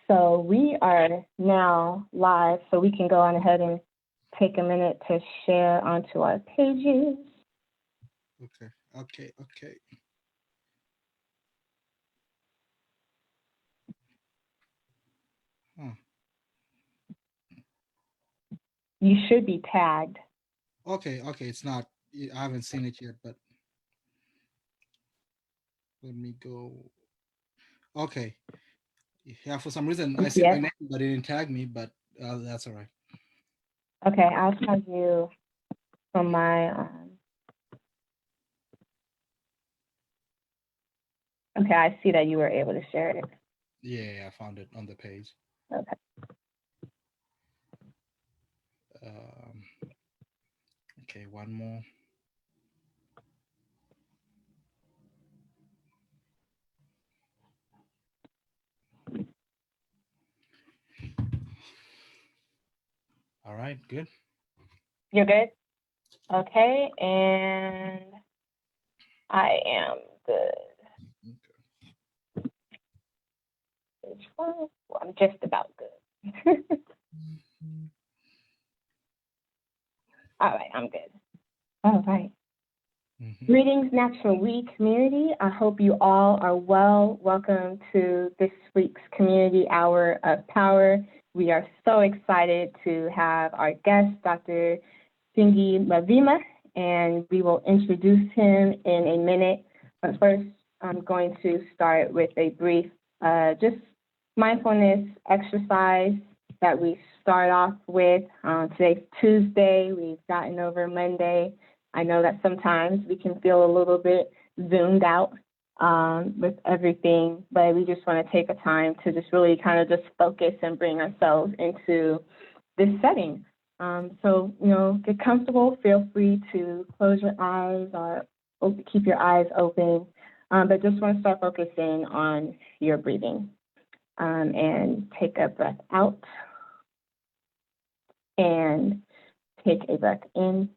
So we are now live, so we can go on ahead and take a minute to share onto our pages. Okay, okay, okay. Huh. You should be tagged. Okay, okay. It's not. I haven't seen it yet, but let me go. Okay. Yeah. For some reason, I see my Yes. name, but it didn't tag me. But that's all right. Okay, I'll tag you from my. Okay, I see that you were able to share it. Yeah, I found it on the page. Okay. Um, okay, one more. All right, good. You're good. Okay, and I am good. Page one. Well, I'm just about good. All right, I'm good. All right. Mm-hmm. Greetings, Natural We community. I hope you all are well. Welcome to this week's Community Hour of Power. We are so excited to have our guest, Dr. Shingirirai Mavima, and we will introduce him in a minute. But first, I'm going to start with a brief, just mindfulness exercise that we start off with. Today's Tuesday. We've gotten over Monday. I know that sometimes we can feel a little bit zoomed out with everything, but we just want to take a time to just really kind of just focus and bring ourselves into this setting. So, get comfortable. Feel free to close your eyes or keep your eyes open, but just want to start focusing on your breathing and take a breath out and take a breath in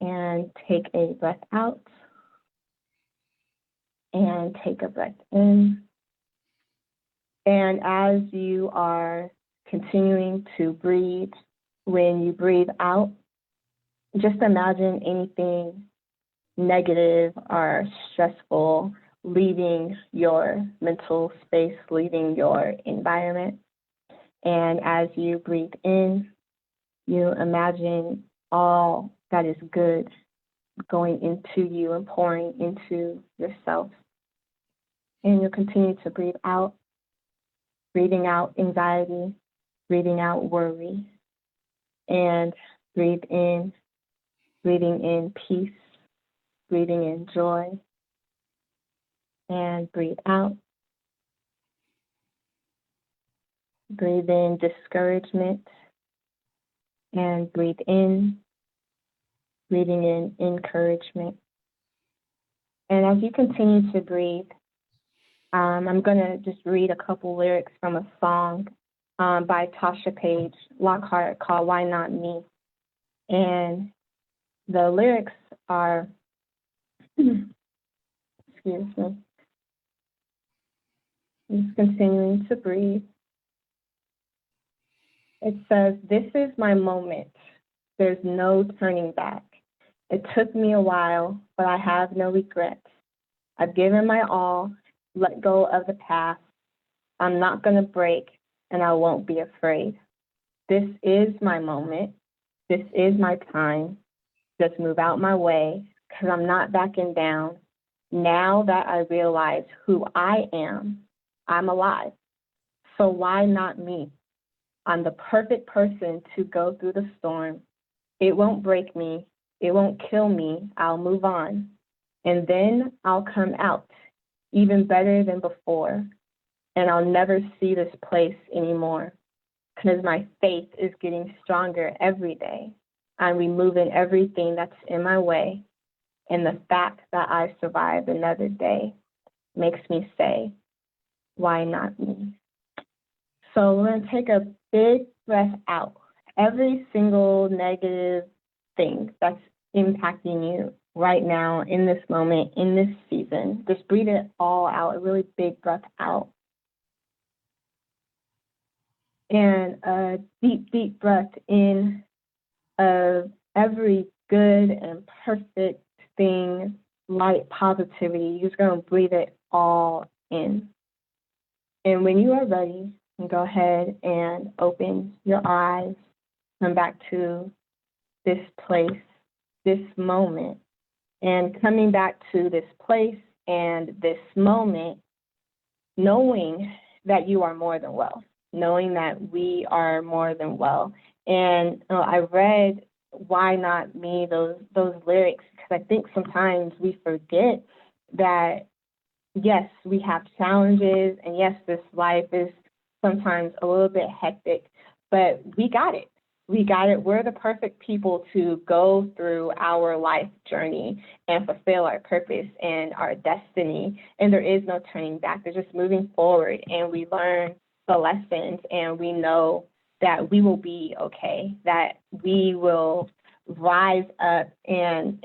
and take a breath out and take a breath in. And as you are continuing to breathe, when you breathe out, just imagine anything negative or stressful leaving your mental space, leaving your environment. And as you breathe in, you imagine all that is good going into you and pouring into yourself. And you'll continue to breathe out, breathing out anxiety, breathing out worry, and breathing in peace, breathing in joy, and breathe out. Breathe in discouragement, and breathe in, breathing in encouragement. And as you continue to breathe, I'm going to just read a couple lyrics from a song by Tasha Page Lockhart called Why Not Me? And the lyrics are, excuse me, just continuing to breathe. It says, "This is my moment. There's no turning back. It took me a while, but I have no regrets. I've given my all, let go of the past. I'm not going to break, and I won't be afraid. This is my moment. This is my time. Just move out my way, because I'm not backing down. Now that I realize who I am, I'm alive. So why not me? I'm the perfect person to go through the storm. It won't break me. It won't kill me. I'll move on. And then I'll come out even better than before. And I'll never see this place anymore because my faith is getting stronger every day. I'm removing everything that's in my way. And the fact that I survived another day makes me say, why not me?" So we're going to take a big breath out. Every single negative thing that's impacting you, right now, in this moment, in this season. Just breathe it all out, a really big breath out. And a deep, deep breath in of every good and perfect thing, light, positivity. You're just going to breathe it all in. And when you are ready, go ahead and open your eyes, come back to this place, this moment. And coming back to this place and this moment, knowing that you are more than well, knowing that we are more than well. And I read "Why Not Me," those lyrics, because I think sometimes we forget that yes, we have challenges, and yes, this life is sometimes a little bit hectic, but we got it. We got it. We're the perfect people to go through our life journey and fulfill our purpose and our destiny. And there is no turning back. There's just moving forward, and we learn the lessons, and we know that we will be okay, that we will rise up, and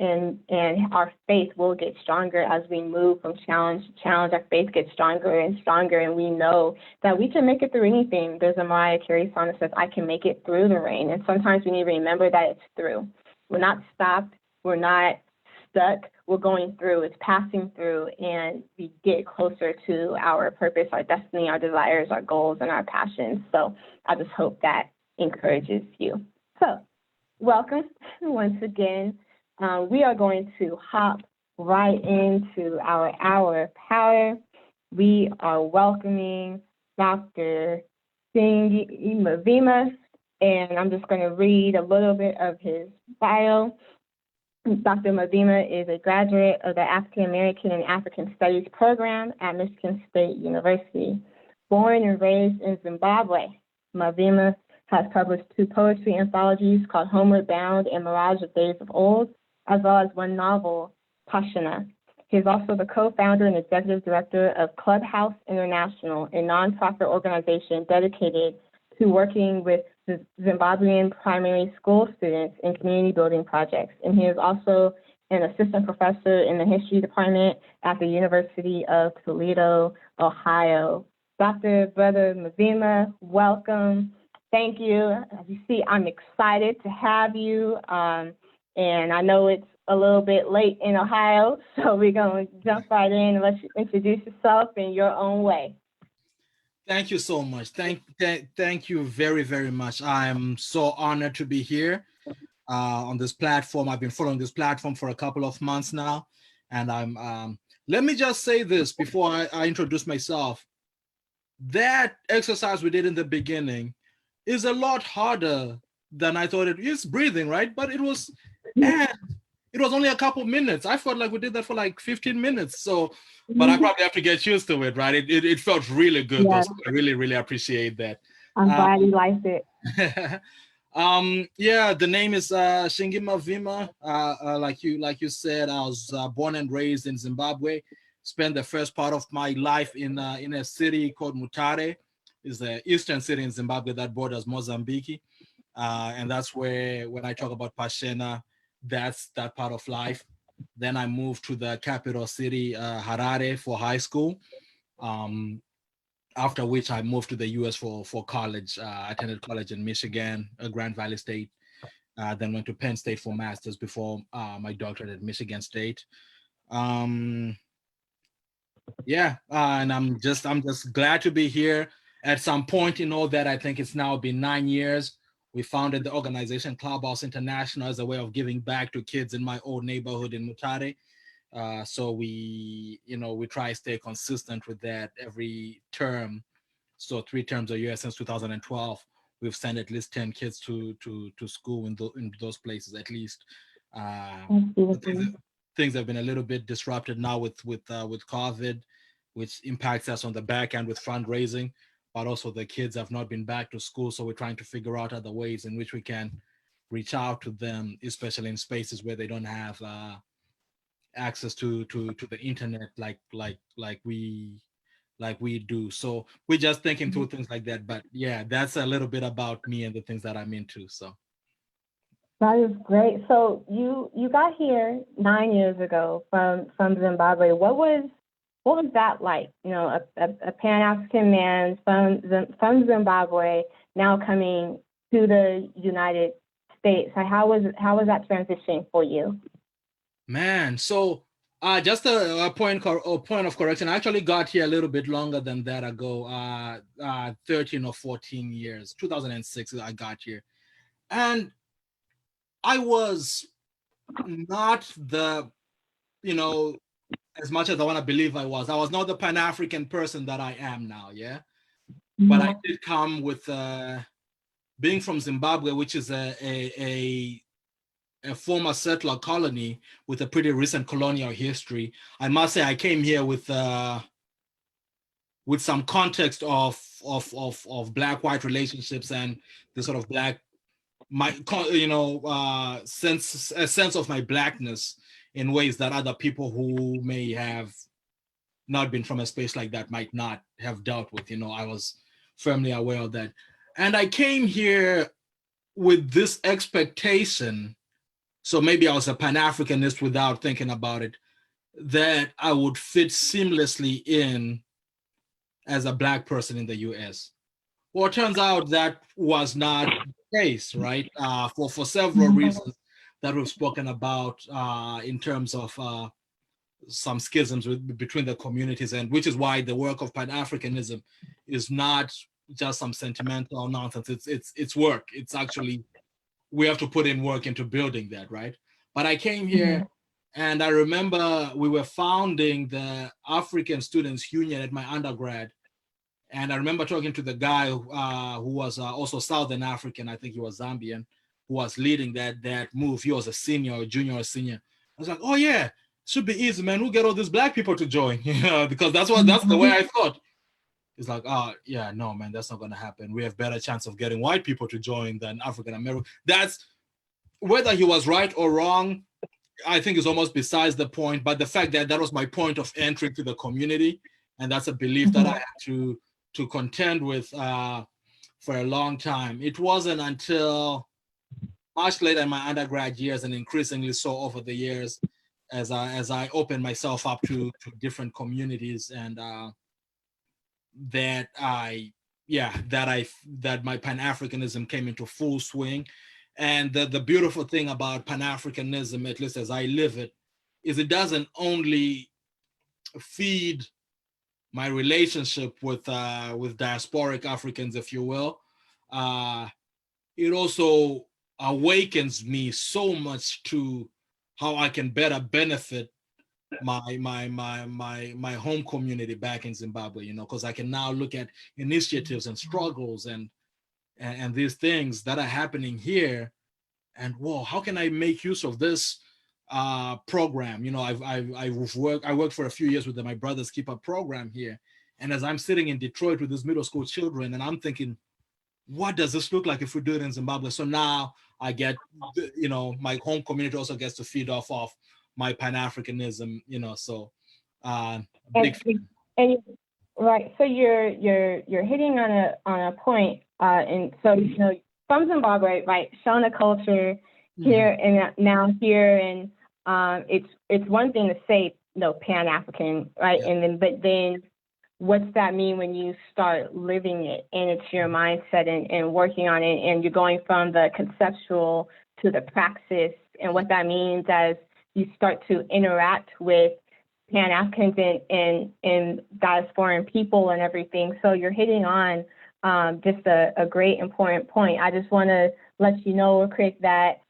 our faith will get stronger as we move from challenge to challenge. Our faith gets stronger and stronger, and we know that we can make it through anything. There's a Mariah Carey song that says, "I can make it through the rain." And sometimes we need to remember that it's through. We're not stopped. We're not stuck. We're going through. It's passing through, and we get closer to our purpose, our destiny, our desires, our goals, and our passions. So I just hope that encourages you. So welcome once again. We are going to hop right into our hour of power. We are welcoming Dr. Shingirirai Mavima, and I'm just going to read a little bit of his bio. Dr. Mavima is a graduate of the African American and African Studies program at Michigan State University. Born and raised in Zimbabwe, Mavima has published 2 poetry anthologies called Homeward Bound and Mirage of Days of Old, as well as 1 novel, Pashana. He is also the co-founder and executive director of Clubhouse International, a nonprofit organization dedicated to working with Zimbabwean primary school students in community building projects. And he is also an assistant professor in the history department at the University of Toledo, Ohio. Dr. Brother Mavima, welcome. Thank you. As you see, I'm excited to have you. And I know it's a little bit late in Ohio, so we're going to jump right in and let you introduce yourself in your own way. Thank you so much. Thank you very, very much. I'm so honored to be here on this platform. I've been following this platform for a couple of months now. And let me just say this before I introduce myself. That exercise we did in the beginning is a lot harder than I thought it is. Breathing, right? But it was only a couple minutes. I felt like we did that for like 15 minutes. So, but I probably have to get used to it, right? It felt really good though. So I really, really appreciate that. I'm glad you liked it. Yeah, the name is Shingirirai Mavima. Like you said, I was born and raised in Zimbabwe. Spent the first part of my life in a city called Mutare. It's the eastern city in Zimbabwe that borders Mozambique. And that's where, when I talk about Pashena, that's that part of life. Then I moved to the capital city, Harare, for high school. After which I moved to the US for college. I attended college in Michigan, Grand Valley State. Then went to Penn State for master's before my doctorate at Michigan State. Yeah, and I'm just glad to be here. At some point, that I think it's now been 9 years. We founded the organization Clubhouse International as a way of giving back to kids in my old neighborhood in Mutare. So we try to stay consistent with that every term. So 3 terms a year since 2012, we've sent at least 10 kids to school in those places at least. Things have been a little bit disrupted now with COVID, which impacts us on the back end with fundraising, but also the kids have not been back to school. So we're trying to figure out other ways in which we can reach out to them, especially in spaces where they don't have access to the internet like we do. So we're just thinking through things like that. But yeah, that's a little bit about me and the things that I'm into. So That is great. So you got here 9 years ago from Zimbabwe. What was that like? You know, a Pan African man from Zimbabwe now coming to the United States. So how was that transition for you? Man, so just a point of correction. I actually got here a little bit longer than that ago. 13 or 14 years. 2006, I got here, and I was not the, you know, as much as I want to believe I was. I was not the Pan African person that I am now. Yeah, but I Mhm. did come with being from Zimbabwe, which is a former settler colony with a pretty recent colonial history. I must say I came here with some context of black white relationships and the sort of black my sense a sense of my blackness in ways that other people who may have not been from a space like that might not have dealt with. I was firmly aware of that, and I came here with this expectation. So maybe I was a Pan-Africanist without thinking about it, that I would fit seamlessly in as a black person in the US. Well, it turns out that was not the case, right? For several reasons that we've spoken about in terms of some schisms between the communities, and which is why the work of Pan-Africanism is not just some sentimental nonsense. It's work. It's actually, we have to put in work into building that, right? But I came here, Mhm. and I remember we were founding the African Students Union at my undergrad. And I remember talking to the guy who was also Southern African. I think he was Zambian, who was leading that move. He was a senior, or junior, or senior. I was like, oh yeah, should be easy, man. We'll get all these black people to join, because that's the way I thought. It's like, oh yeah, no, man, that's not gonna happen. We have better chance of getting white people to join than African American. That's, whether he was right or wrong, I think is almost besides the point. But the fact that that was my point of entry to the community, and that's a belief that I Mhm. had to contend with for a long time. It wasn't until much later in my undergrad years, and increasingly so over the years, as I opened myself up to different communities, and that I yeah that my Pan-Africanism came into full swing. And the beautiful thing about Pan-Africanism, at least as I live it, is it doesn't only feed my relationship with diasporic Africans, if you will. uh it also awakens me so much to how I can better benefit my home community back in Zimbabwe, because I can now look at initiatives and struggles and these things that are happening here, and whoa, how can I make use of this program? I worked for a few years with my Brothers Keep Up program here, and as I'm sitting in Detroit with these middle school children, and I'm thinking, what does this look like if we do it in Zimbabwe? So now I get, my home community also gets to feed off my Pan-Africanism, so big And fan. and right, so you're hitting on a point, and so from Zimbabwe, right, Shona culture Mhm. here and now here, and it's one thing to say Pan African, right, Yeah. and then but then what's that mean when you start living it and it's your mindset and working on it, and you're going from the conceptual to the praxis, and what that means as you start to interact with Pan Africans and diasporan people and everything. So you're hitting on just a great important point. I just want to let you know real quick that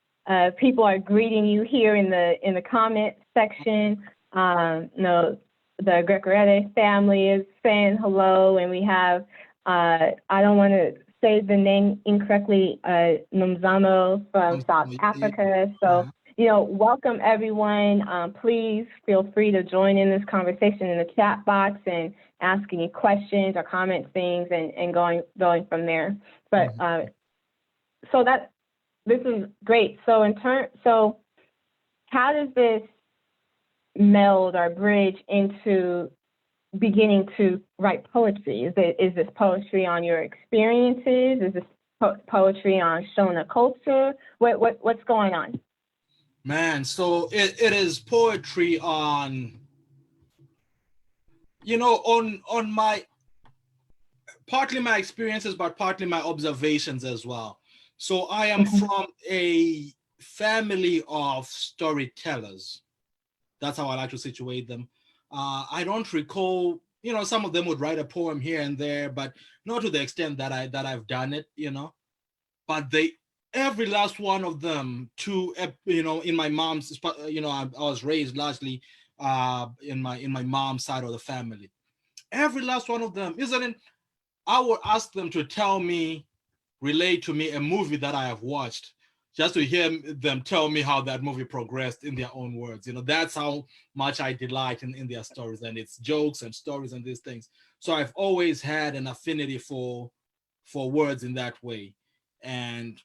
people are greeting you here in the comment section. The Grecorete family is saying hello, and we have I don't want to say the name incorrectly, Nomzamo from South Africa. So welcome everyone. Please feel free to join in this conversation in the chat box and ask any questions or comment things, and going from there. But so this is great. So so how does this meld or bridge into beginning to write poetry? Is this poetry on your experiences? Is this poetry on Shona culture? What's going on? Man, so it is poetry on, on my, partly my experiences, but partly my observations as well. So I am Mhm. from a family of storytellers. That's how I like to situate them. I don't recall, some of them would write a poem here and there, but not to the extent that I've done it, But they, every last one of them, in my mom's, I was raised largely in my mom's side of the family. Every last one of them, isn't it? I would ask them to tell me, relate to me a movie that I have watched, just to hear them tell me how that movie progressed in their own words. That's how much I delight in their stories and its jokes and stories and these things. So I've always had an affinity for words in that way. And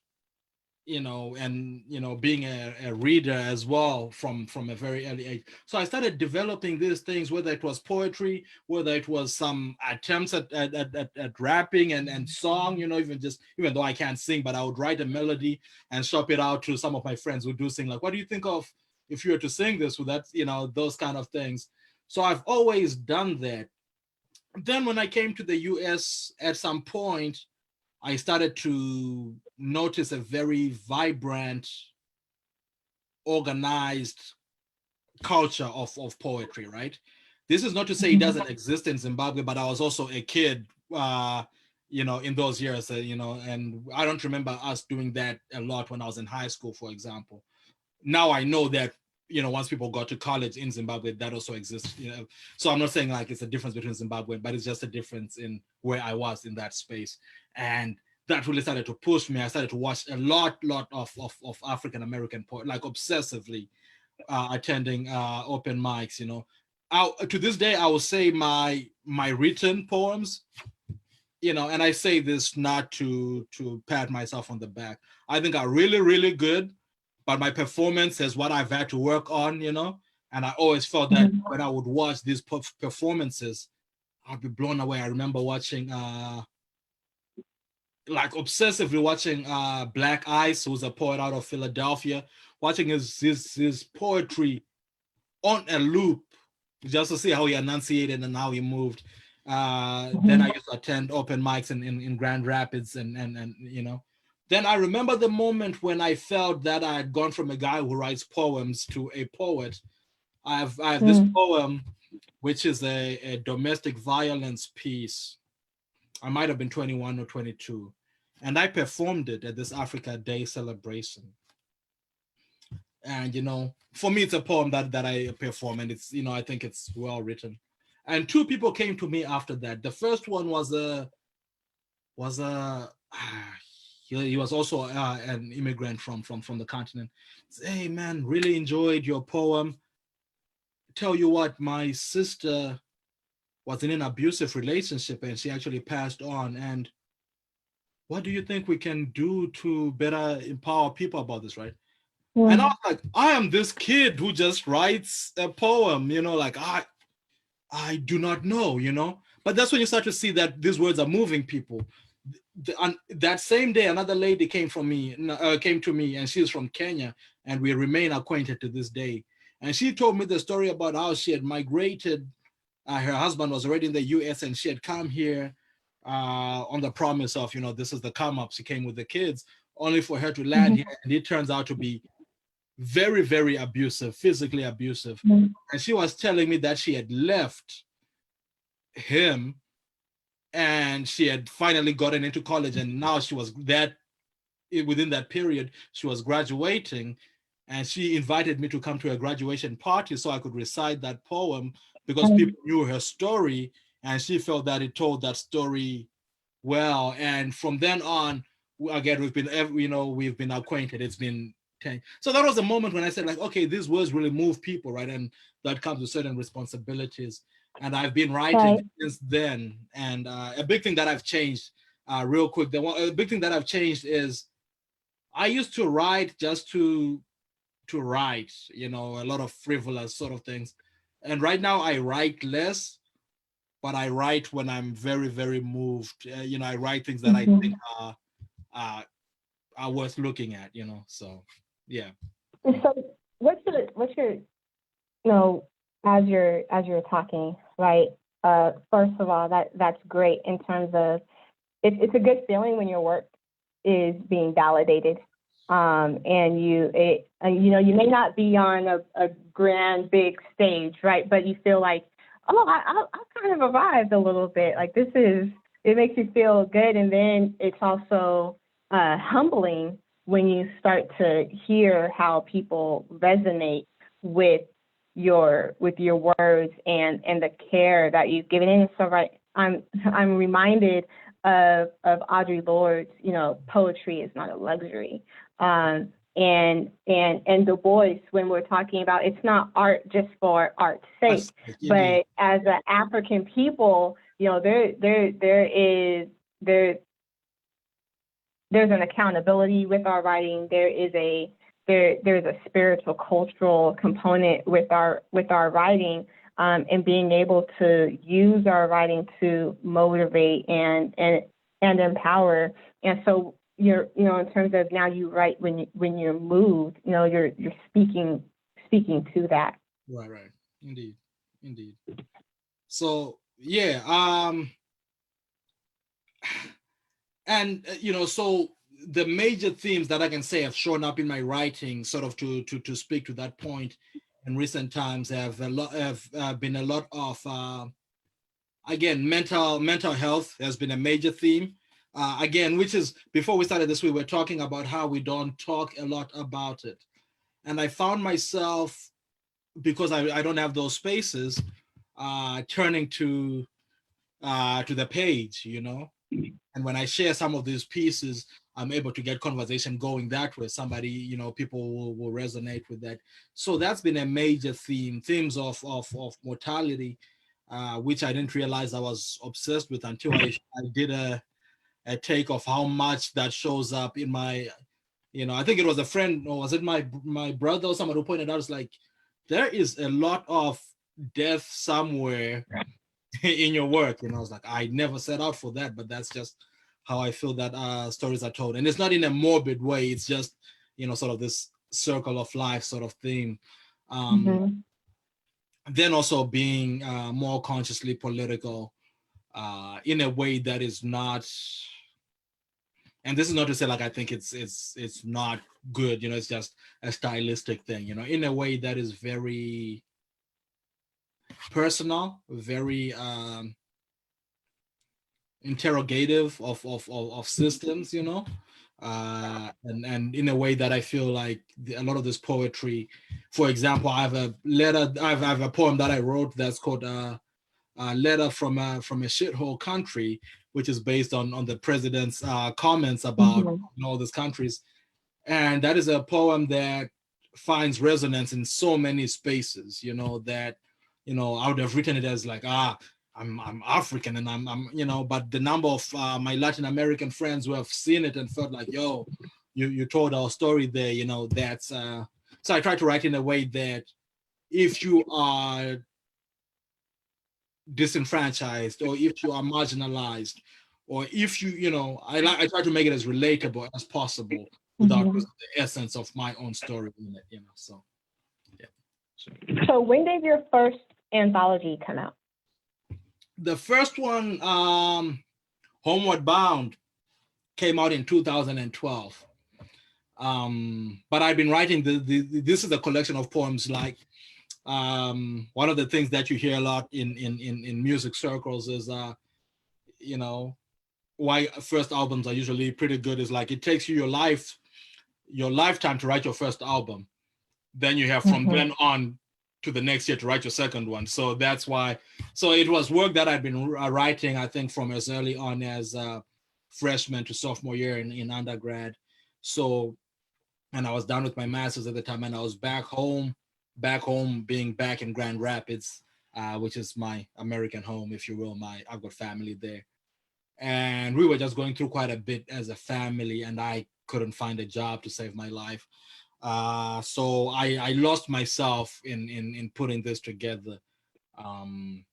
being a reader as well from a very early age. So I started developing these things, whether it was poetry, whether it was some attempts at rapping and song, even though I can't sing, but I would write a melody and shop it out to some of my friends who do sing, like, what do you think of if you were to sing this with that, those kind of things. So I've always done that. Then when I came to the US at some point, I started to notice a very vibrant, organized culture of poetry, right? This is not to say it Mhm. doesn't exist in Zimbabwe, but I was also a kid, in those years, and I don't remember us doing that a lot when I was in high school, for example. Now I know that, once people got to college in Zimbabwe, that also exists. So I'm not saying like it's a difference between Zimbabwe, but it's just a difference in where I was in that space. And that really started to push me. I started to watch a lot of African American poets, like obsessively, attending open mics. To this day I will say my written poems, and I say this not to pat myself on the back. I think are really, really good, but my performance is what I've had to work on, And I always felt that Mhm. when I would watch these performances, I'd be blown away. I remember watching, like obsessively watching Black Ice, who's a poet out of Philadelphia, watching his poetry on a loop just to see how he enunciated and how he moved. Then I Mhm. used to attend open mics in Grand Rapids and Then I remember the moment when I felt that I had gone from a guy who writes poems to a poet. I have this Mhm. poem, which is a domestic violence piece. I might have been 21 or 22. And I performed it at this Africa Day celebration. And for me it's a poem that I perform, and it's, I think it's well written. And two people came to me after that. The first one was a he was also an immigrant from the continent. Said, hey man, really enjoyed your poem. Tell you what, my sister was in an abusive relationship and she actually passed on, and what do you think we can do to better empower people about this, right? And I Mhm. was like, I am this kid who just writes a poem, like I do not know, But that's when you start to see that these words are moving people. That same day, another lady came to me, and she's from Kenya, and we remain acquainted to this day. And she told me the story about how she had migrated. Her husband was already in the U.S. and she had come here on the promise of, this is the come up. She came with the kids, only for her to land here, Mhm. and it turns out to be very, very abusive, physically abusive. Mhm. And she was telling me that she had left him and she had finally gotten into college, and now she was that within that period she was graduating, and she invited me to come to a graduation party so I could recite that poem because Mhm. people knew her story, and she felt that it told that story well. And from then on, again, we've been acquainted. It's been 10. So that was the moment when I said, like, okay, these words really move people, right? And that comes with certain responsibilities. And I've been writing Right. since then. And a big thing that I've changed, real quick, a big thing that I've changed is I used to write just to write, a lot of frivolous sort of things. And right now I write less, but I write when I'm very, very moved. I write things that I think Mhm. are worth looking at, you know. So yeah. And so, what's your as you're talking, right? First of all, that's great in terms of it's a good feeling when your work is being validated. And you may not be on a grand big stage, right? But you feel like, oh, I kind of arrived a little bit. Like it makes you feel good. And then it's also humbling when you start to hear how people resonate with your words and the care that you've given in. So right, I'm reminded of Audre Lorde's, poetry is not a luxury. And Du Bois, when we're talking about it's not art just for art's sake, but as an African people, there's an accountability with our writing. There's a spiritual, cultural component with our writing, and being able to use our writing to motivate and empower. And so in terms of now you write when you're moved, you're speaking to that. Right. Indeed. So yeah, and so the major themes that I can say have shown up in my writing, sort of to speak to that point, in recent times have been a lot of again, mental health has been a major theme. Again, which is, before we started this, we were talking about how we don't talk a lot about it, and I found myself, because I don't have those spaces, turning to the page, and when I share some of these pieces, I'm able to get conversation going that way. Somebody, people will resonate with that. So that's been a major themes of mortality, which I didn't realize I was obsessed with until I did a take of how much that shows up in my, I think it was a friend, or was it my brother or someone who pointed out, it's like, there is a lot of death somewhere in your work. I was like, I never set out for that, but that's just how I feel that stories are told. And it's not in a morbid way, it's just, sort of this circle of life sort of theme. Then also being more consciously political, in a way that is not, and this is not to say like I think it's not good, it's just a stylistic thing, in a way that is very personal, very interrogative of systems, and in a way that I feel like a lot of this poetry, for example, I have a poem that I wrote that's called a letter from a shithole country, which is based on the president's comments about all these countries, and that is a poem that finds resonance in so many spaces, that I would have written it as like, I'm African, and I'm but the number of my Latin American friends who have seen it and felt like, yo, you told our story there, that's so I try to write in a way that if you are disenfranchised, or if you are marginalized, or if I try to make it as relatable as possible without losing the essence of my own story in it, so yeah. So when did your first anthology come out? The first one, Homeward Bound, came out in 2012. But I've been writing this is a collection of poems. Like, one of the things that you hear a lot in music circles is why first albums are usually pretty good is like, it takes you your lifetime to write your first album, then you have from then on to the next year to write your second one. So that's why. So it was work that I'd been writing, I think, from as early on as freshman to sophomore year in undergrad. So, and I was done with my master's at the time, and I was back home being back in Grand Rapids, which is my American home, if you will. I've got family there, and we were just going through quite a bit as a family, and I couldn't find a job to save my life. So I lost myself in putting this together. And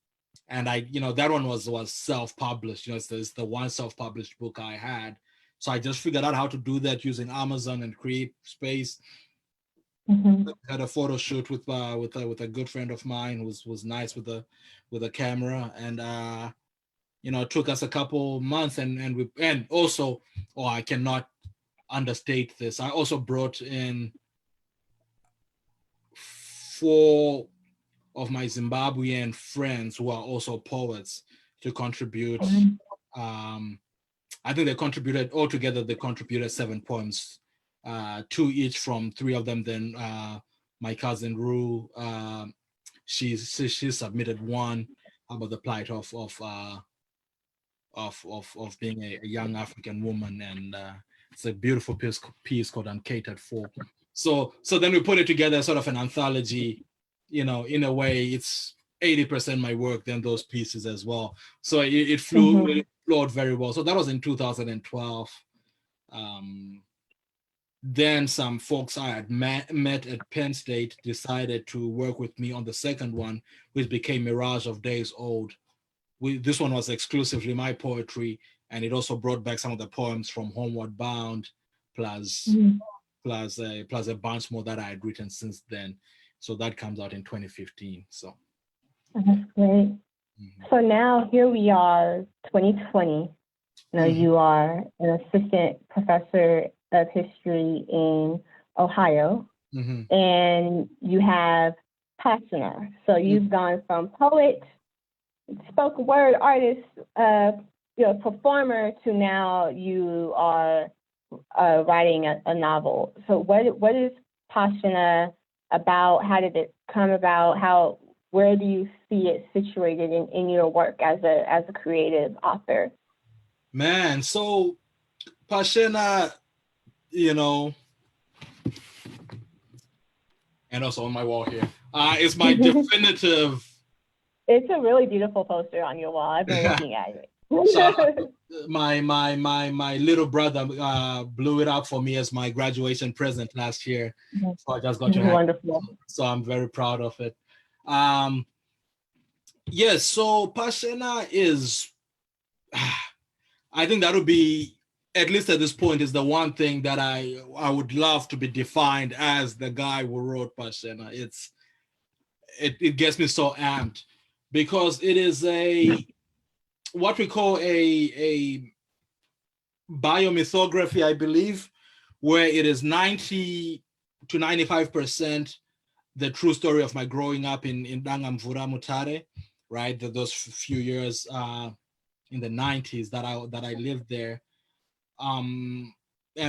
I, that one was self-published. It's the one self-published book I had. So I just figured out how to do that using Amazon and Create Space. Mm-hmm. Had a photo shoot with a good friend of mine who was nice with a camera, and it took us a couple months, and also, oh, I cannot understate this. I also brought in four of my Zimbabwean friends who are also poets to contribute. Um, I think they contributed altogether. They contributed 7 poems, two each from three of them. Then my cousin Rue, she submitted one about the plight of being a young African woman, and it's a beautiful piece called "Uncatered For." So then we put it together, sort of an anthology. In a way, it's 80% my work, then those pieces as well. So it flowed very well. So that was in 2012. Um, then some folks I had met at Penn State decided to work with me on the second one, which became Mirage of Days Old. This one was exclusively my poetry, and it also brought back some of the poems from Homeward Bound, plus plus a bunch more that I had written since then. So that comes out in 2015. So That's great. So now here we are, 2020. You are an assistant professor of history in Ohio, and you have Pasina. So you've gone from poet, spoken word artist, performer, to now you are writing a novel. So what is Pasina about? How did it come about? Where do you see it situated in your work as a creative author? Man, so Pasina, and also on my wall here, is my definitive. It's a really beautiful poster on your wall. I've been looking at it. So my little brother blew it up for me as my graduation present last year. So I just got to wonderful. So I'm very proud of it. Yes, so Pasina is, I think that would be, at least at this point, is the one thing that I would love to be defined as the guy who wrote Pasina. It gets me so amped because it is what we call a biomythography, I believe, where it is 90 to 95% the true story of my growing up in Dangamvura Mutare, right? Those few years in the 90s that I lived there. And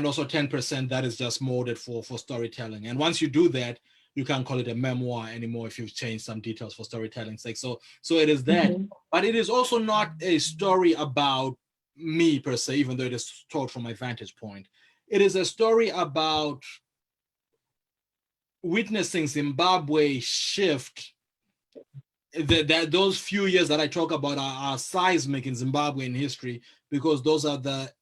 also 10% that is just molded for storytelling. And once you do that, you can't call it a memoir anymore if you've changed some details for storytelling's sake. So it is that. But it is also not a story about me per se, even though it is told from my vantage point. It is a story about witnessing Zimbabwe shift. Those few years that I talk about are seismic in Zimbabwean history, because those are the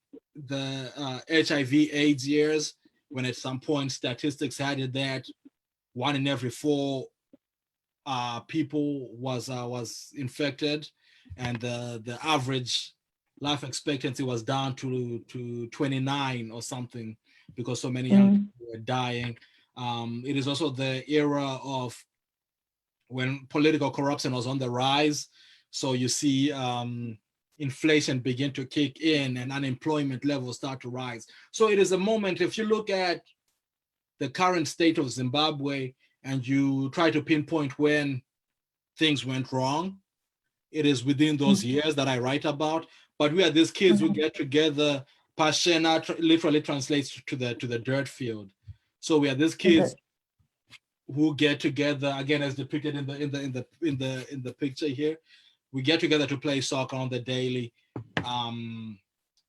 HIV/AIDS years, when at some point statistics had it that 1 in every 4 people was infected, and the average life expectancy was down to 29 or something, because so many young people were dying. It is also the era of when political corruption was on the rise. So you see inflation begin to kick in and unemployment levels start to rise. So it is a moment, if you look at the current state of Zimbabwe and you try to pinpoint when things went wrong, it is within those years that I write about. But we are these kids who get together. Pashena literally translates to the dirt field. So we are these kids who get together, again, as depicted in the picture here. We get together to play soccer on the daily.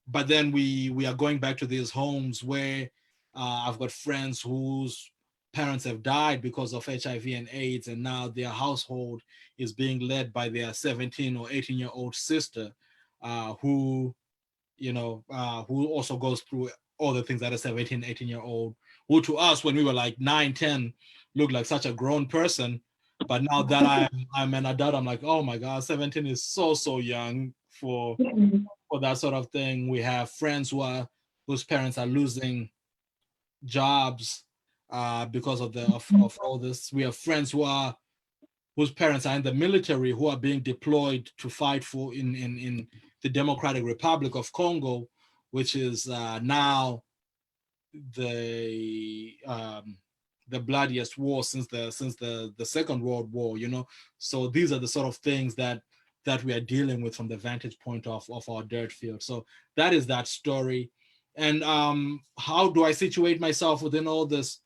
But then we are going back to these homes where I've got friends whose parents have died because of HIV and AIDS, and now their household is being led by their 17 or 18-year-old sister, who who also goes through all the things that a 17, 18-year-old, who to us when we were like 9, 10, looked like such a grown person. But now that I'm an adult, I'm like, oh my God, 17 is so young for that sort of thing. We have friends who are whose parents are losing jobs because of all this. We have friends whose parents are in the military, who are being deployed to fight for in the Democratic Republic of Congo, which is now the bloodiest war since the Second World War. So these are the sort of things that we are dealing with from the vantage point of our dirt field. So that is that story. And how do I situate myself within all this?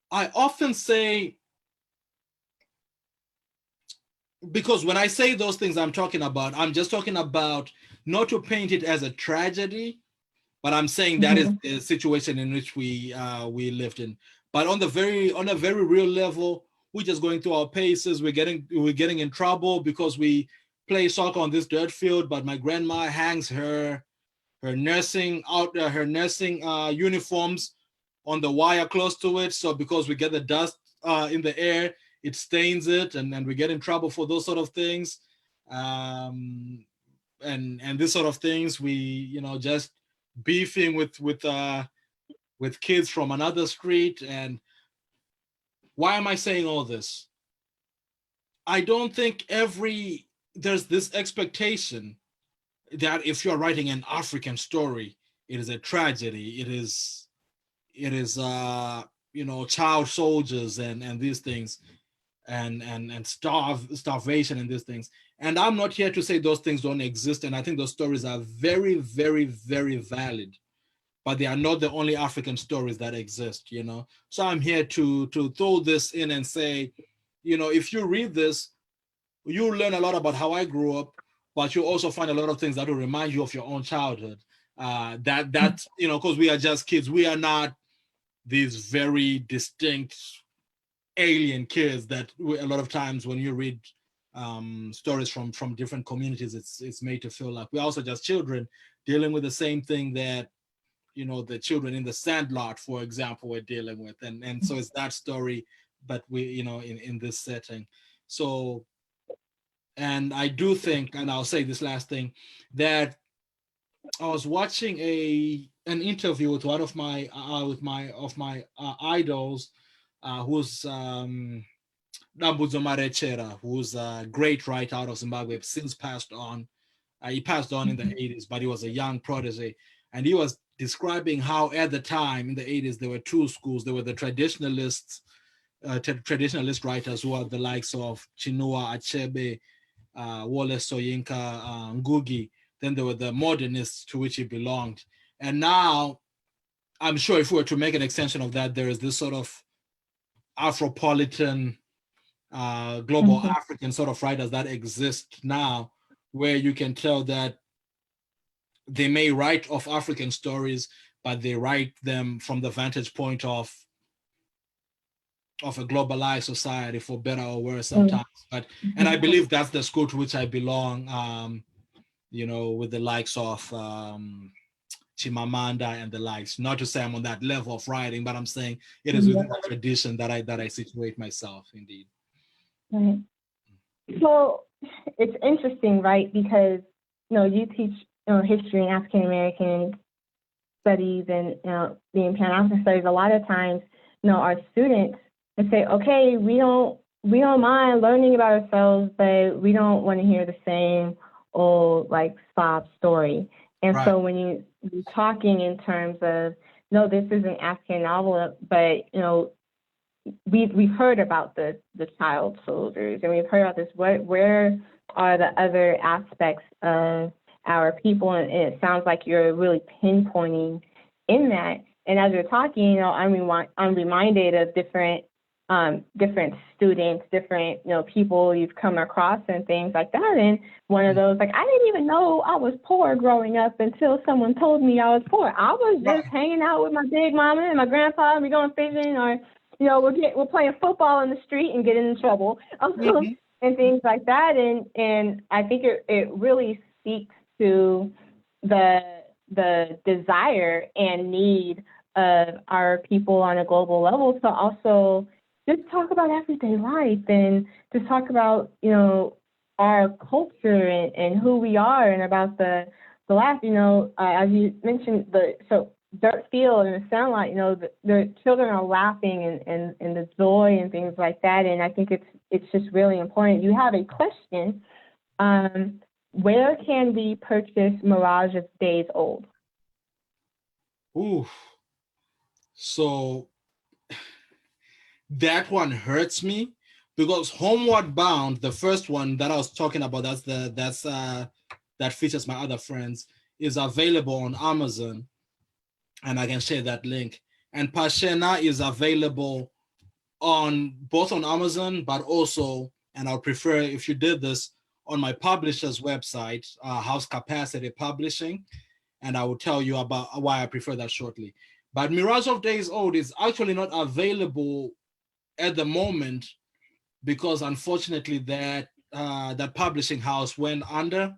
I often say, because when I say those things I'm just talking about not to paint it as a tragedy, but I'm saying that is the situation in which we lived in. But on a very real level, we're just going through our paces. We're getting in trouble because we play soccer on this dirt field. But my grandma hangs her nursing uniforms on the wire close to it. So because we get the dust in the air, it stains it, and we get in trouble for those sort of things. And this sort of things, we just beefing with kids from another street. And why am I saying all this? I don't think there's this expectation that if you're writing an African story, it is a tragedy. It is child soldiers and these things, and starvation and these things. And I'm not here to say those things don't exist. And I think those stories are very, very, very valid, but they are not the only African stories that exist. So I'm here to throw this in and say, if you read this, you'll learn a lot about how I grew up, but you'll also find a lot of things that will remind you of your own childhood. That's because we are just kids. We are not these very distinct alien kids that a lot of times when you read stories from different communities, it's made to feel like we're also just children dealing with the same thing that the children in the Sandlot, for example, were dealing with. And so it's that story, but we in this setting. So, and I do think, and I'll say this last thing, that I was watching an interview with one of my idols, who's Dambudzo Marechera, who's a great writer out of Zimbabwe, since passed on. He passed on in the 80s, but he was a young protege. And he was describing how at the time in the 80s, there were two schools. There were the traditionalists, traditionalist writers who are the likes of Chinua Achebe, Wole Soyinka, Ngugi. Then there were the modernists, to which he belonged. And now, I'm sure if we were to make an extension of that, there is this sort of Afropolitan, global African sort of writers that exist now, where you can tell that they may write of African stories, but they write them from the vantage point of a globalized society, for better or worse sometimes. And I believe that's the school to which I belong, with the likes of Chimamanda and the likes. Not to say I'm on that level of writing, but I'm saying it is within that tradition that I situate myself, indeed. Right. So it's interesting, right? Because you teach history and African American studies and being Pan African studies. A lot of times, our students would say, "Okay, we don't mind learning about ourselves, but we don't want to hear the same old sob story." And Right. So when you're talking in terms of, no, this is an African novel, but we've heard about the child soldiers, and we've heard about this. Where are the other aspects of our people? And it sounds like you're really pinpointing in that. And as you're talking, I'm reminded of different students, different people you've come across and things like that. And one of those, I didn't even know I was poor growing up until someone told me I was poor. I was just hanging out with my big mama and my grandpa, and we going fishing, or we're playing football in the street and getting in trouble, and things like that. And I think it really speaks to the desire and need of our people on a global level to also just talk about everyday life and to talk about our culture and who we are, and about the laugh, as you mentioned, so dirt field and the sunlight, the children are laughing and the joy and things like that. And I think it's just really important. You have a question. Where can we purchase Mirage of Days Old? Ooh, so that one hurts me because Homeward Bound, the first one that I was talking about, that features my other friends, is available on Amazon, and I can share that link. And Pashena is available on both on Amazon, but also, and I'll prefer if you did this on my publisher's website, House Capacity Publishing, and I will tell you about why I prefer that shortly. But Mirage of Days Old is actually not available at the moment because unfortunately that publishing house went under.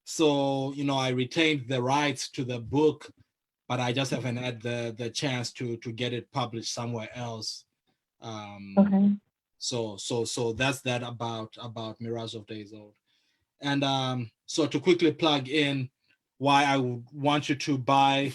So I retained the rights to the book, but I just haven't had the chance to get it published somewhere else. Okay. So that's that about Mirage of Days Old. And so to quickly plug in why I would want you to buy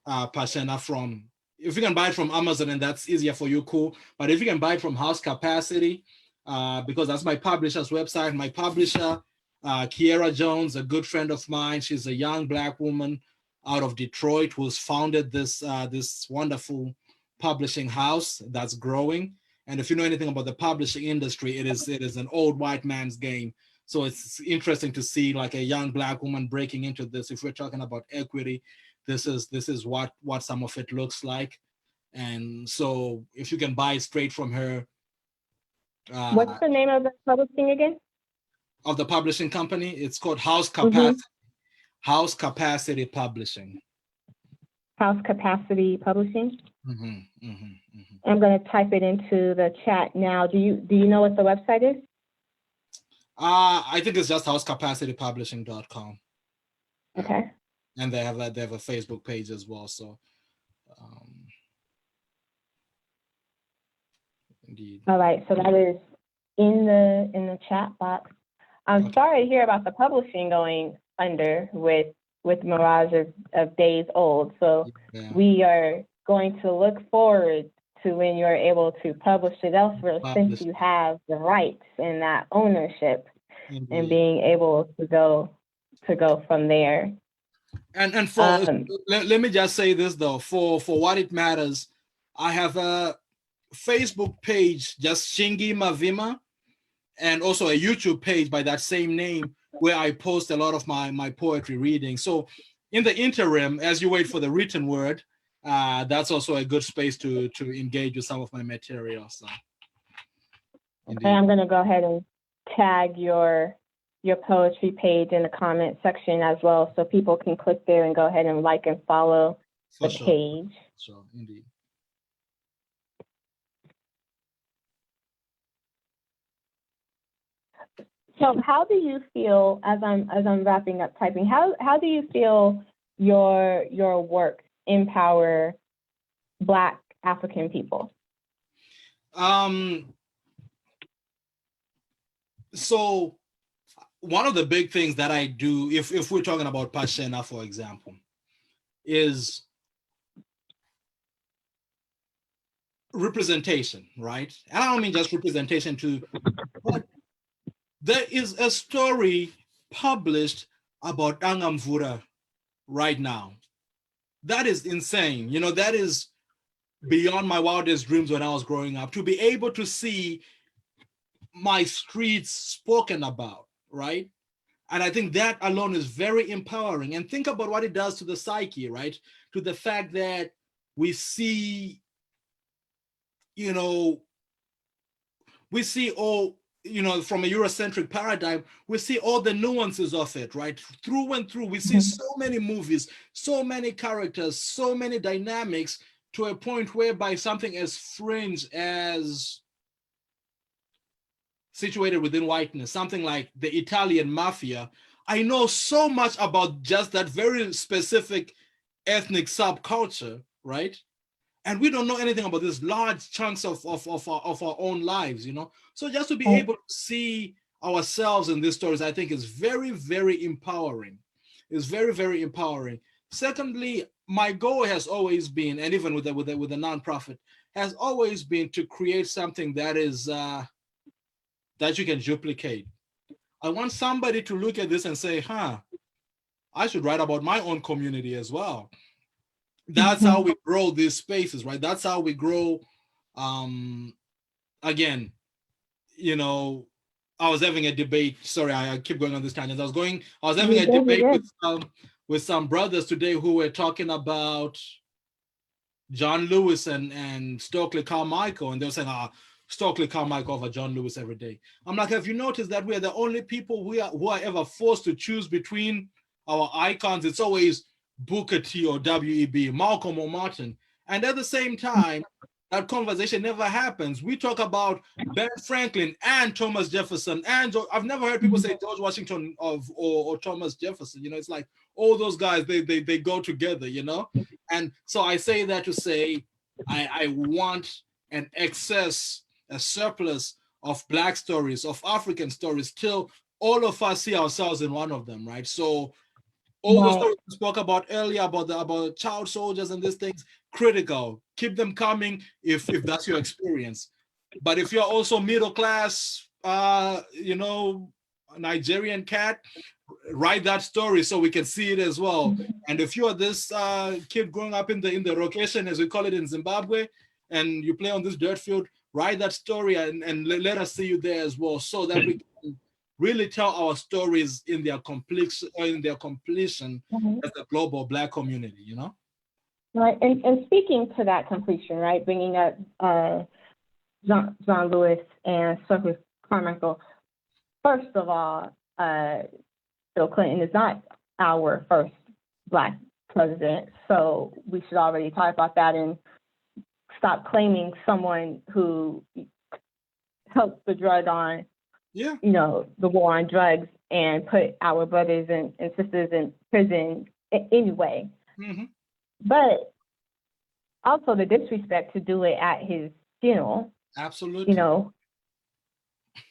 Pashena from, if you can buy it from Amazon and that's easier for you, cool. But if you can buy it from House Capacity, because that's my publisher's website, my publisher, Kiera Jones, a good friend of mine, she's a young Black woman out of Detroit who's founded this wonderful publishing house that's growing. And if you know anything about the publishing industry, it is an old white man's game. So it's interesting to see like a young Black woman breaking into this. If we're talking about equity, this is what some of it looks like. And so if you can buy it straight from her. What's the name of the publishing again? Of the publishing company, it's called House Capacity. House Capacity Publishing. House Capacity Publishing. Mm-hmm. I'm going to type it into the chat now. Do you know what the website is? I think it's just housecapacitypublishing.com. Okay. And they have a Facebook page as well. So, indeed. All right. So that is in the chat box. I'm sorry to hear about the publishing going under with Mirage of Days Old. So we are going to look forward to when you're able to publish it elsewhere, since you have the rights and that ownership. Indeed. And being able to go from there. And for let me just say this though, for what it matters, I have a Facebook page, just Shingirirai Mavima, and also a YouTube page by that same name where I post a lot of my poetry reading. So in the interim, as you wait for the written word, that's also a good space to engage with some of my material. So, okay, I'm going to go ahead and tag your poetry page in the comment section as well, so people can click there and go ahead and like and follow the page. Sure, indeed. So how do you feel, as I'm wrapping up typing, how do you feel your work empower Black African people? So one of the big things that I do, if we're talking about Pashena, for example, is representation, right? And I don't mean just representation but there is a story published about Angamvura right now. That is insane. That is beyond my wildest dreams when I was growing up. To be able to see my streets spoken about, right? And I think that alone is very empowering. And think about what it does to the psyche, right? To the fact that we see, all, from a Eurocentric paradigm, we see all the nuances of it, right? Through and through, we see so many movies, so many characters, so many dynamics, to a point whereby something as fringe as situated within whiteness, something like the Italian mafia, I know so much about just that very specific ethnic subculture, right? And we don't know anything about these large chunks of our own lives, So just to be able to see ourselves in these stories, I think is very, very empowering. is very, very empowering. Secondly, my goal has always been, and even with the nonprofit, has always been to create something that is that you can duplicate. I want somebody to look at this and say, huh, I should write about my own community as well. That's how we grow these spaces, right? That's how we grow. Um, Again, you know, I was having a debate. Sorry, I keep going on this tangent. I was having You a did, you debate did. with some brothers today who were talking about John Lewis and Stokely Carmichael, and they were saying, Stokely Carmichael over John Lewis every day. I'm like, have you noticed that we are the only people who are ever forced to choose between our icons? It's always Booker T or W.E.B., Malcolm or Martin. And at the same time, that conversation never happens. We talk about Ben Franklin and Thomas Jefferson, and I've never heard people say George Washington or Thomas Jefferson. You know, it's like all those guys, they go together, you know? And so I say that to say I want an excess, a surplus of Black stories, of African stories, till all of us see ourselves in one of them, right? So all the Right. stories we spoke about earlier about child soldiers and these things, critical. Keep them coming if that's your experience. But if you're also middle class, you know, Nigerian cat, write that story so we can see it as well. And if you're this kid growing up in the location, as we call it in Zimbabwe, and you play on this dirt field, write that story and let us see you there as well, so that we can really tell our stories in their completion Mhm. as a global Black community, you know? Right. And speaking to that completion, right, bringing up John Lewis and Stokely Carmichael, first of all, Bill Clinton is not our first Black president, so we should already talk about that and stop claiming someone who helped the drug on, Yeah. you know, the war on drugs and put our brothers and sisters in prison anyway. Mm-hmm. But also the disrespect to do it at his funeral, Absolutely. you know.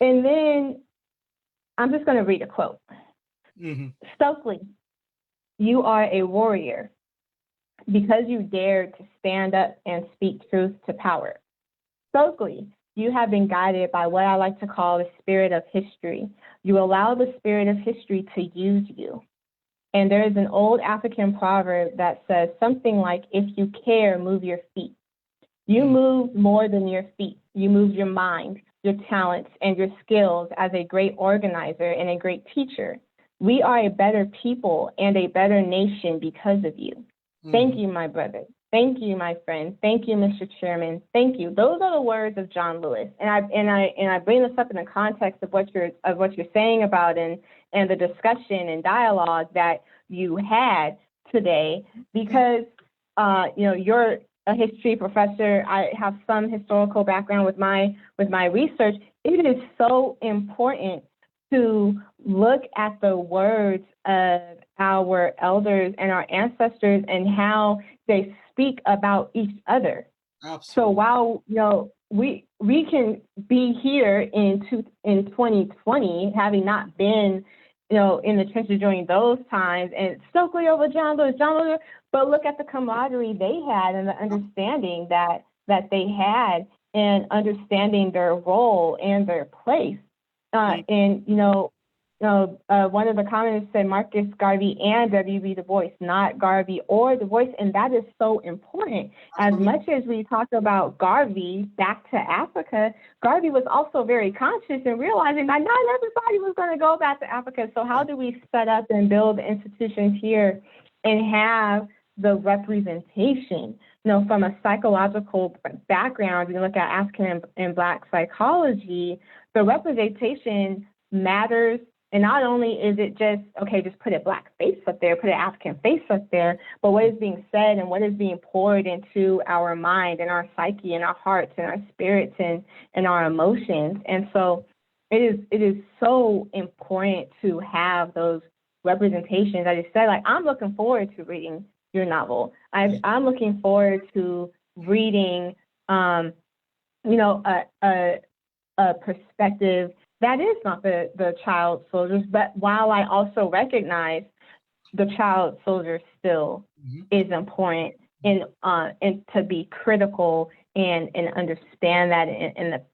And then I'm just going to read a quote. Mm-hmm. Stokely, you are a warrior because you dared to stand up and speak truth to power. Stokely, you have been guided by what I like to call the spirit of history. You allow the spirit of history to use you. And there is an old African proverb that says something like, if you care, move your feet. You moved more than your feet. You moved your mind, your talents, and your skills as a great organizer and a great teacher. We are a better people and a better nation because of you. Thank you, my brother. Thank you, my friend. Thank you, Mr. Chairman. Thank you. Those are the words of John Lewis. And I bring this up in the context of what you're saying about and the discussion and dialogue that you had today, because you know, you're a history professor. I have some historical background with my research. It is so important to look at the words of our elders and our ancestors and how they speak about each other. Absolutely. So while, you know, we can be here in 2020, having not been, you know, in the trenches during those times, and Stokely over John Lewis, but look at the camaraderie they had and the understanding that they had, and understanding their role and their place. And, you know, one of the comments said Marcus Garvey and W.B. Du Bois, not Garvey or Du Bois, and that is so important. As much as we talk about Garvey back to Africa, Garvey was also very conscious in realizing that not everybody was going to go back to Africa. So how do we set up and build institutions here and have the representation? You know, from a psychological background, we look at African and Black psychology, the representation matters. And not only is it just, okay, just put a Black face up there, put an African face up there, but what is being said and what is being poured into our mind and our psyche and our hearts and our spirits and our emotions. And so it is so important to have those representations. As you said, like, I'm looking forward to reading your novel. I'm looking forward to reading, you know, a perspective that is not the child soldiers, but while I also recognize the child soldier still is important, and to be critical and understand that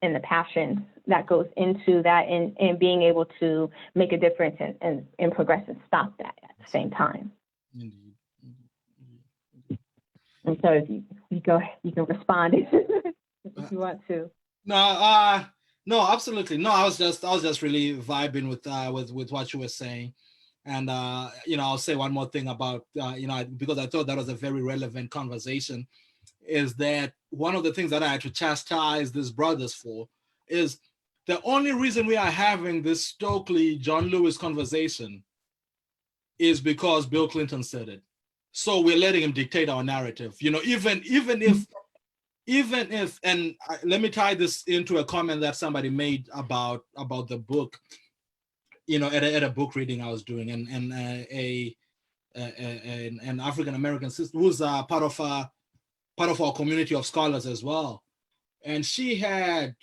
in the passion that goes into that, and being able to make a difference and progress and stop that at the same time. Indeed. And so if you go, you can respond if you want to. No, absolutely. No, I was just really vibing with what you were saying. And I'll say one more thing about because I thought that was a very relevant conversation, is that one of the things that I had to chastise these brothers for is the only reason we are having this Stokely John Lewis conversation is because Bill Clinton said it. So we're letting him dictate our narrative. Even if, and let me tie this into a comment that somebody made about the book, at a book reading I was doing, and an African American sister who's part of our community of scholars as well, and she had,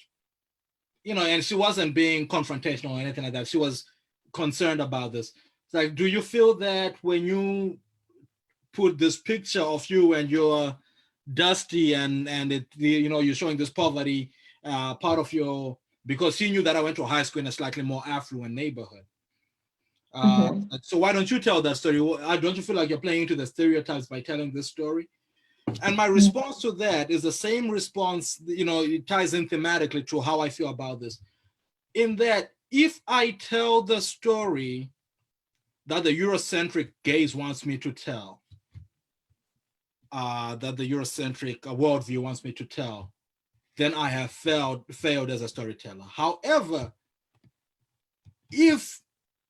and she wasn't being confrontational or anything like that. She was concerned about this. It's like, do you feel that when you put this picture of you and you're dusty and you're showing this poverty part of your, because she knew that I went to high school in a slightly more affluent neighborhood. So why don't you tell that story? Don't you feel like you're playing into the stereotypes by telling this story? And my response to that is the same response, it ties in thematically to how I feel about this. In that, if I tell the story that the Eurocentric gaze wants me to tell, that the Eurocentric worldview wants me to tell, then I have failed as a storyteller. However, if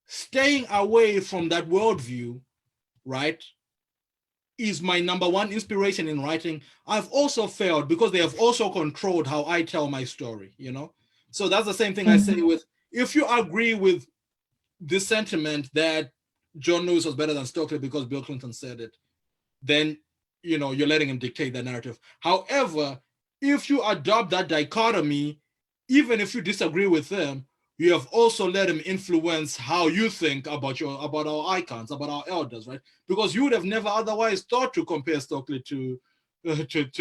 staying away from that worldview, right, is my number one inspiration in writing, I've also failed because they have also controlled how I tell my story, So that's the same thing I say with, if you agree with this sentiment that John Lewis was better than Stokely because Bill Clinton said it, then, you're letting him dictate the narrative. However, if you adopt that dichotomy, even if you disagree with them, you have also let him influence how you think about our icons, about our elders, right? Because you would have never otherwise thought to compare Stokely to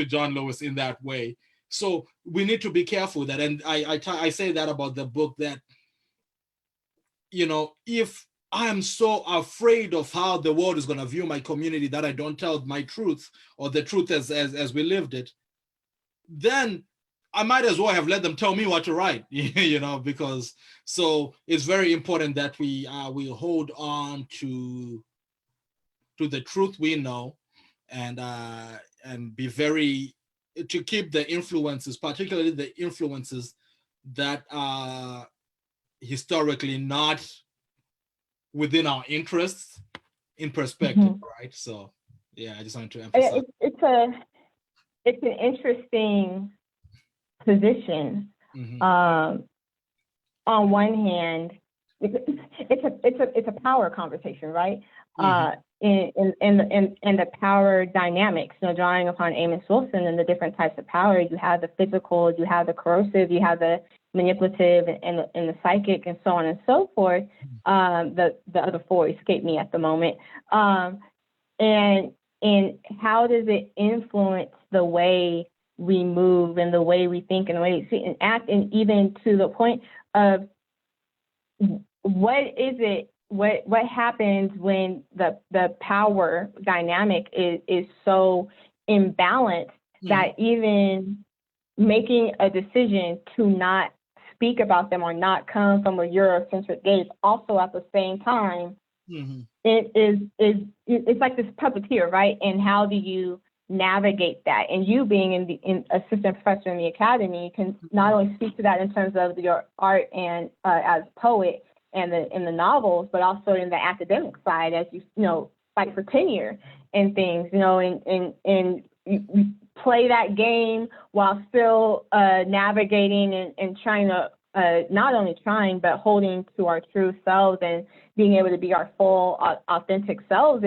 John Lewis in that way. So we need to be careful with that. And I say that about the book, that, if I am so afraid of how the world is going to view my community that I don't tell my truth, or the truth as we lived it, then I might as well have let them tell me what to write, because so it's very important that we hold on to the truth we know, and be very, to keep the influences, particularly the influences that are historically not within our interests, in perspective, right? So yeah, I just wanted to emphasize. It's an interesting position. On one hand, it's a power conversation, right? In the power dynamics, drawing upon Amos Wilson and the different types of power. You have the physical, you have the corrosive, you have the manipulative, and the psychic, and so on and so forth. The other four escape me at the moment. And how does it influence the way we move and the way we think and the way we see and act, and even to the point of what happens when the power dynamic is so imbalanced that even making a decision to not speak about them or not come from a Eurocentric gaze also at the same time, it's like this puppeteer, right? And how do you navigate that? And you being in assistant professor in the academy can not only speak to that in terms of your art and as poet and in the novels, but also in the academic side, as you fight for tenure and things, and you play that game while still navigating and trying to not only trying but holding to our true selves and being able to be our full authentic selves.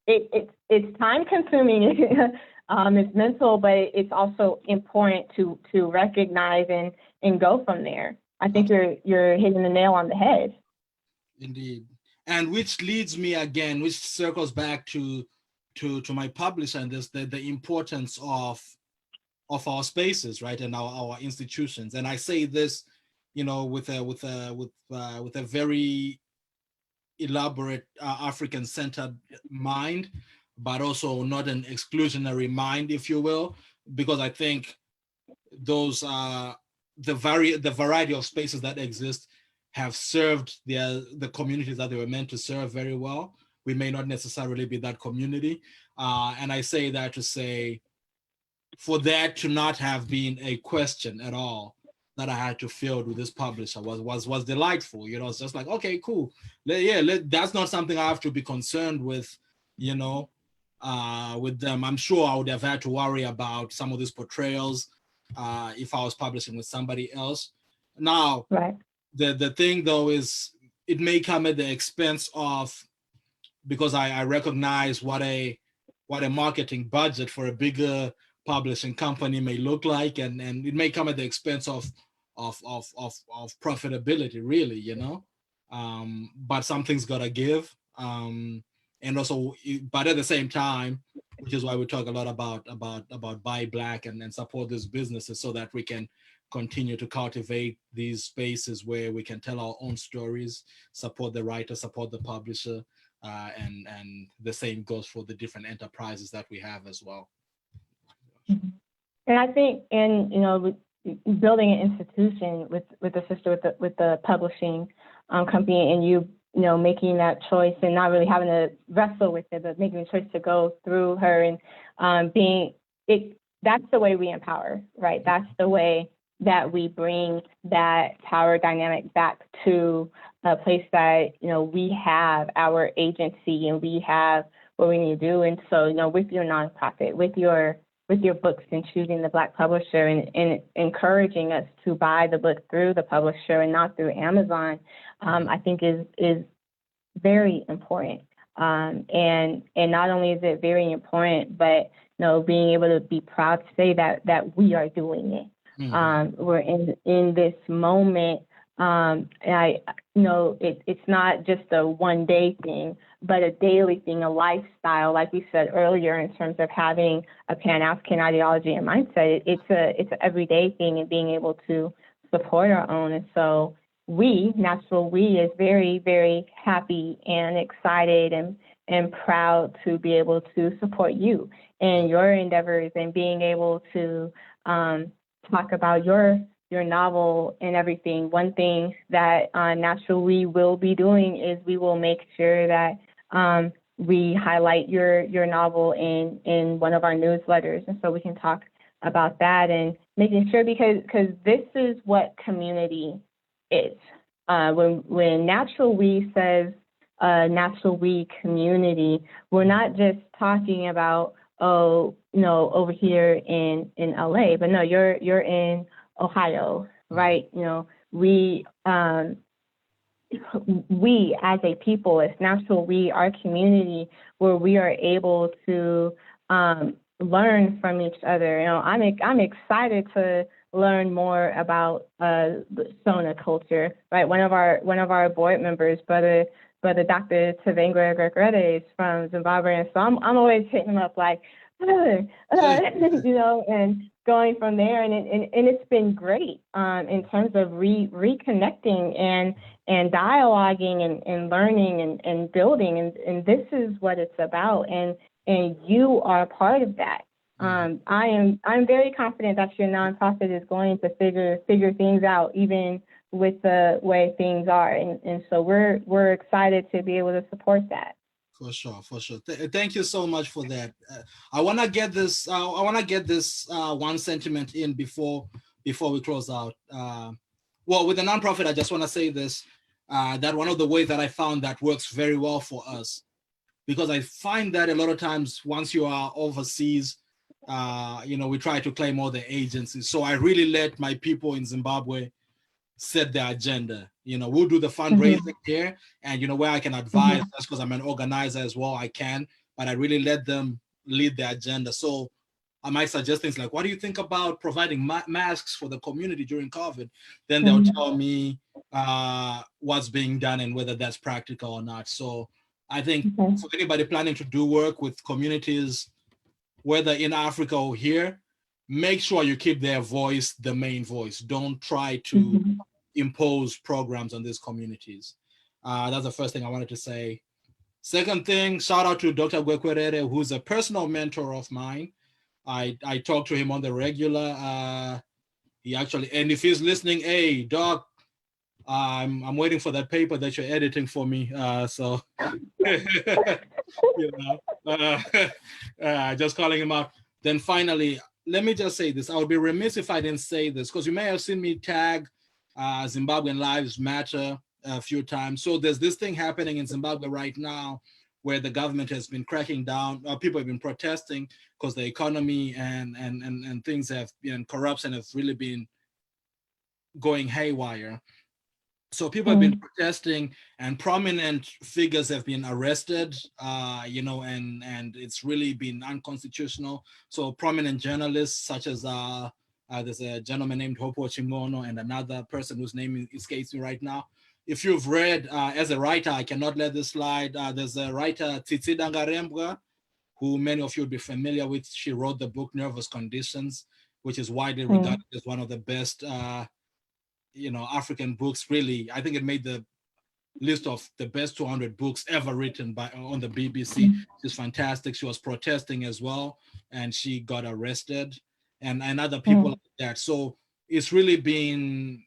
It's time consuming. It's mental, but it's also important to recognize and go from there. I think you're hitting the nail on the head. Indeed. and which leads me again, which circles back to my publisher and this the importance of our spaces, right, and our institutions. And I say this, with a very elaborate African-centered mind, but also not an exclusionary mind, if you will, because I think those the variety of spaces that exist have served the communities that they were meant to serve very well. We may not necessarily be that community, and I say that to say, for that to not have been a question at all that I had to field with this publisher was delightful. It's just like, okay, cool. That's not something I have to be concerned with, with them. I'm sure I would have had to worry about some of these portrayals if I was publishing with somebody else. Now, Right. the thing though is it may come at the expense of, because I recognize what a marketing budget for a bigger publishing company may look like, and it may come at the expense of profitability, really, but something's gotta give. And also, but at the same time, which is why we talk a lot about buy black and support these businesses, so that we can continue to cultivate these spaces where we can tell our own stories, support the writer, support the publisher, and the same goes for the different enterprises that we have as well. And I think, building an institution with the sister with the publishing company, and you making that choice and not really having to wrestle with it, but making the choice to go through her and being it. That's the way we empower, right? That's the way that we bring that power dynamic back to a place that, we have our agency and we have what we need to do. And so, with your nonprofit, with your books, and choosing the Black publisher, and encouraging us to buy the book through the publisher and not through Amazon, I think is very important. And not only is it very important, but being able to be proud to say that we are doing it. We're in this moment. And it's not just a one day thing, but a daily thing, a lifestyle, like we said earlier, in terms of having a Pan-African ideology and mindset. It's an everyday thing, and being able to support our own. And so Natural We is very, very happy and excited and proud to be able to support you in your endeavors, and being able to talk about your novel and everything. One thing that Natural We will be doing is we will make sure that we highlight your novel in one of our newsletters, and so we can talk about that, and making sure, because this is what community is. When Natural We says Natural We community, we're not just talking about over here in LA, but no, you're in Ohio, right? We as a people, as Natural We, our community, where we are able to learn from each other. I'm excited to learn more about the Sona culture, right? One of our board members, brother Dr. Tavengwa Gregrede, is from Zimbabwe, and so I'm always hitting him up like, and going from there, and it's been great in terms of reconnecting and dialoguing and learning and building, and this is what it's about, and you are a part of that. I'm very confident that your nonprofit is going to figure things out, even with the way things are, and so we're excited to be able to support that. For sure. Thank you so much for that. I want to get this. One sentiment in before we close out. Well, with the nonprofit, I just want to say this: that one of the ways that I found that works very well for us, because I find that a lot of times once you are overseas, we try to claim all the agencies. So I really let my people in Zimbabwe set the agenda. We'll do the fundraising here, and where I can advise, that's because I'm an organizer as well, I can, but I really let them lead the agenda. So I might suggest things like, what do you think about providing masks for the community during COVID? Then they'll Mhm. tell me what's being done and whether that's practical or not. So I think Okay. for anybody planning to do work with communities, whether in Africa or here, make sure you keep their voice the main voice. Don't try to Mhm. impose programs on these communities. That's the first thing I wanted to say. Second thing, shout out to Dr. Gwekwerere, who's a personal mentor of mine. I talk to him on the regular. He actually, and if he's listening, hey, Doc, I'm waiting for that paper that you're editing for me. So, you know, just calling him out. Then finally, let me just say this. I would be remiss if I didn't say this, because you may have seen me tag Zimbabwean Lives Matter a few times. So there's this thing happening in Zimbabwe right now where the government has been cracking down. People have been protesting because the economy and things have been, corruption has really been going haywire. So people have been Mhm. protesting, and prominent figures have been arrested. And it's really been unconstitutional. So prominent journalists, such as there's a gentleman named Hopo Chingono and another person whose name escapes me right now. If you've read, as a writer, I cannot let this slide. There's a writer, Tsitsi Dangarembga, who many of you will be familiar with. She wrote the book Nervous Conditions, which is widely regarded Mhm. as one of the best African books. Really, I think it made the list of the best 200 books ever written by on the BBC. She's fantastic. She was protesting as well, and she got arrested, and other people Mhm. like that. So it's really been,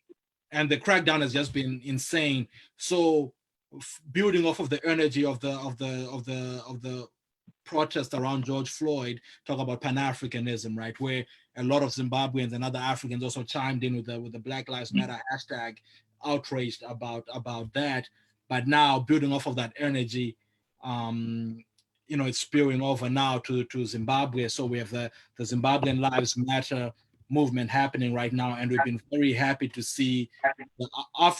and the crackdown has just been insane. So building off of the energy of the protest around George Floyd, talk about Pan-Africanism, right? Where a lot of Zimbabweans and other Africans also chimed in with the Black Lives Matter hashtag, outraged about that. But now building off of that energy, it's spewing over now to Zimbabwe. So we have the Zimbabwean Lives Matter movement happening right now, and we've been very happy to see our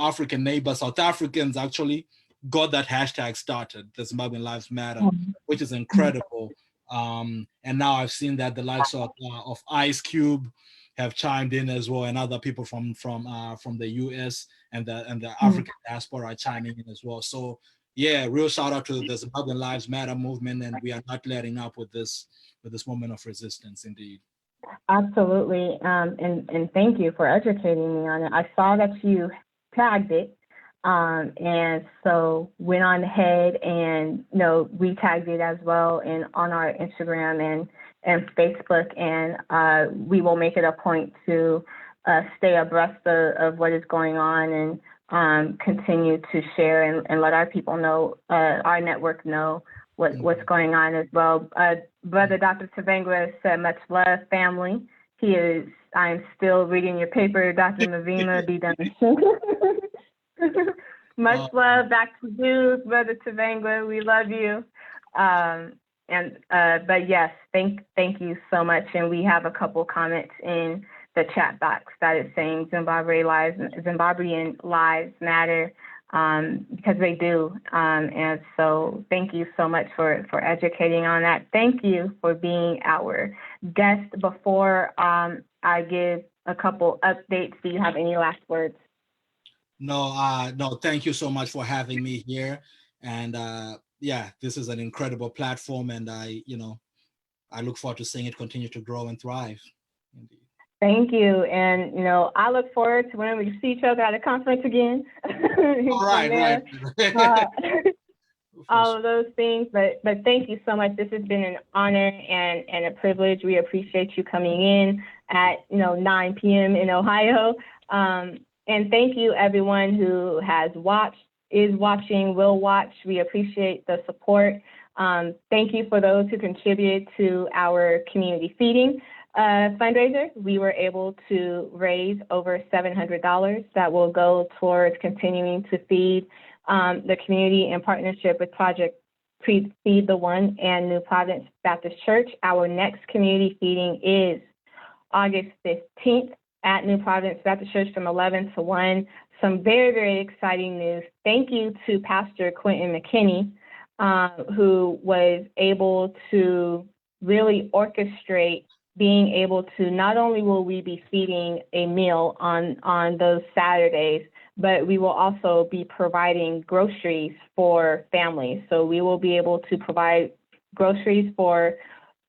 African neighbors, South Africans, actually got that hashtag started, the Zimbabwean Lives Matter, which is incredible. And now I've seen that the likes of Ice Cube have chimed in as well, and other people from the US and the Mhm. African diaspora are chiming in as well. So yeah, real shout out to the Zimbabwean Lives Matter movement, and we are not letting up with this moment of resistance, indeed. Absolutely. And thank you for educating me on it. I saw that you tagged it. And so went on ahead and we tagged it as well and on our Instagram and Facebook, and we will make it a point to stay abreast of what is going on and continue to share and let our people know, our network know what's going on as well. Brother Dr. Tavengwa said, much love, family. I'm still reading your paper, Dr. Mavima, be done soon. Much love, back to you, Brother Tavengwa. We love you. But yes, thank you so much. And we have a couple comments in the chat box that is saying Zimbabwean lives matter, because they do. And so thank you so much for educating on that. Thank you for being our guest. Before I give a couple updates, do you have any last words? No, thank you so much for having me here. And yeah, this is an incredible platform, and I look forward to seeing it continue to grow and thrive. Indeed. Thank you. And, I look forward to when we see each other at a conference again. All From right, there, right. all of those things. But thank you so much. This has been an honor and a privilege. We appreciate you coming in at 9 p.m. in Ohio. And thank you everyone who has watched, is watching, will watch. We appreciate the support. Thank you for those who contributed to our community feeding fundraiser. We were able to raise over $700 that will go towards continuing to feed the community in partnership with Project Feed the One and New Providence Baptist Church. Our next community feeding is August 15th at New Providence Baptist Church from 11 to 1. Some very, very exciting news. Thank you to Pastor Quentin McKinney, who was able to really orchestrate being able to, not only will we be feeding a meal on those Saturdays, but we will also be providing groceries for families. So we will be able to provide groceries for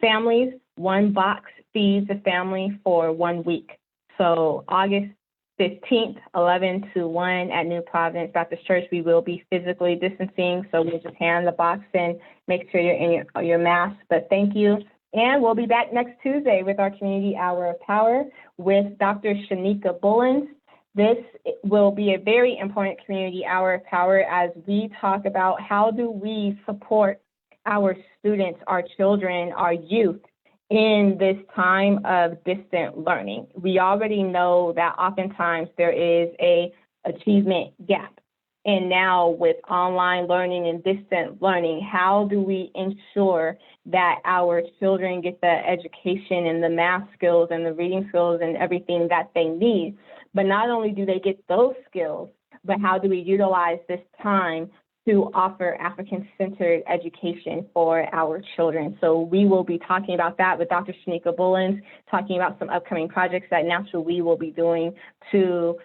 families. One box feeds a family for 1 week. So August 15th, 11 to 1 at New Providence Baptist Church, we will be physically distancing. So we'll just hand the box in, make sure you're in your mask. But thank you. And we'll be back next Tuesday with our Community Hour of Power with Dr. Shanika Bullens. This will be a very important Community Hour of Power as we talk about how do we support our students, our children, our youth in this time of distant learning. We already know that oftentimes there is a achievement gap. And now with online learning and distant learning, how do we ensure that our children get the education and the math skills and the reading skills and everything that they need? But not only do they get those skills, but how do we utilize this time to offer African-centered education for our children? So we will be talking about that with Dr. Shanika Bullens, talking about some upcoming projects that Natural We will be doing to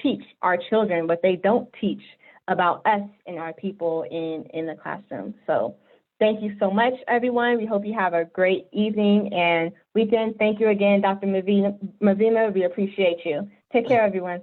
teach our children what they don't teach about us and our people in the classroom. So thank you so much, everyone. We hope you have a great evening and weekend. Thank you again, Dr. Mavima. We appreciate you. Take care, everyone.